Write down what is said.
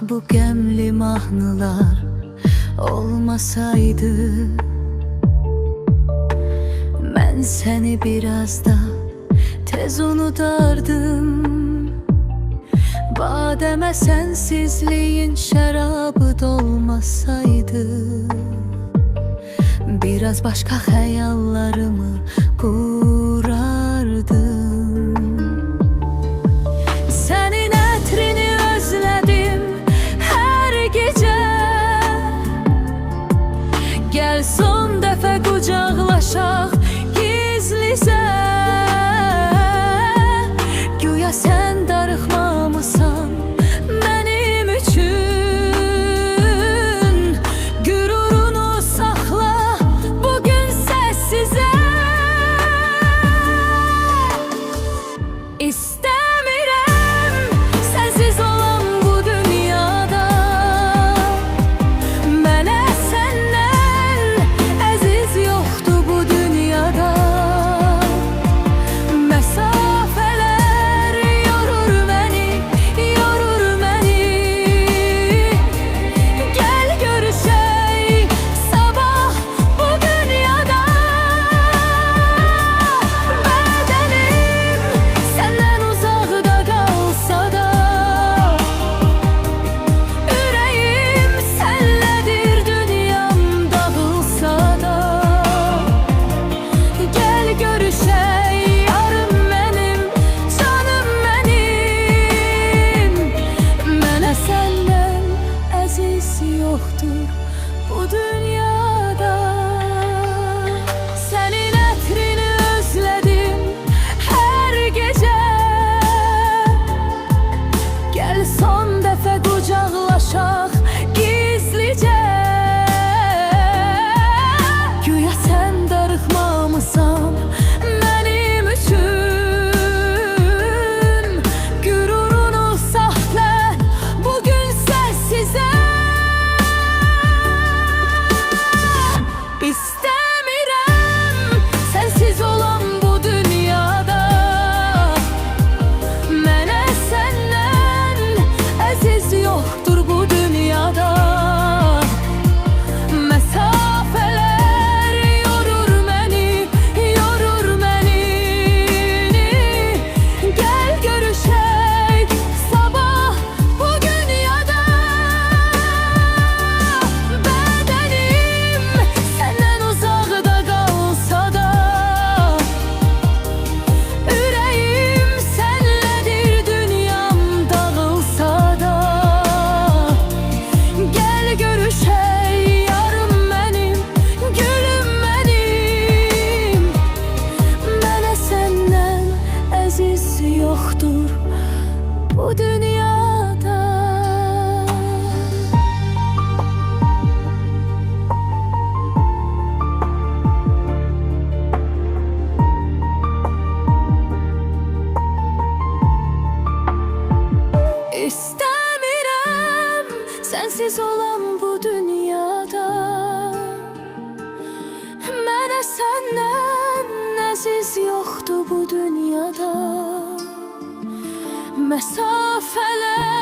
bu gemli mahnılar olmasaydı, ben seni biraz da tez unutardım. Bademe sensizliğin şarabı dolmasaydı, biraz başka hayallarımı kurardım. Senin etrini özledim her gece. Gel son defa kucaklaşak gizlice. Güya sen darıxmamısan benim üçün. Gürurunu saxla bugün sessize. İstəmirəm sensiz olan bu dünyada. Mənə səndən əziz yoxdur bu dünyada. Məsafələr yorur məni, yorur məni. Gəl görüşək sabah bu dünyada. Bədənim səndən uzaqda qalsa da, ürəyim sənlədir dünyam dağılsa da. Gəl görüşək yarım mənim, canım mənim. Mənə səndən əziz yoxdur bu dünyada. Sənin ətrini özlədim hər gecə. Gəl son dəfə qucaqlaşaq gizlicə. Güya sən darıxmamısan mənim üçün. Gürurunu saxla bugün səssizə. İstəmirəm sensiz olan bu dünyada. Mənə səndən əziz yoxdur bu dünyada. Məsafələr yorur məni, yorur məni. Gəl görüşək sabah bu dünyada. Bədənim səndən uzaqda qalsa da, ürəyim sənlədir dünyam dağılsa da. Gəl görüşək yarım mənim, gülüm mənim. Mənə səndən əziz yoxdur bu dünyada. İstəmirəm sensiz olan bu dünyada. Mənə səndən əziz yoxdur bu dünyada. Məsafələr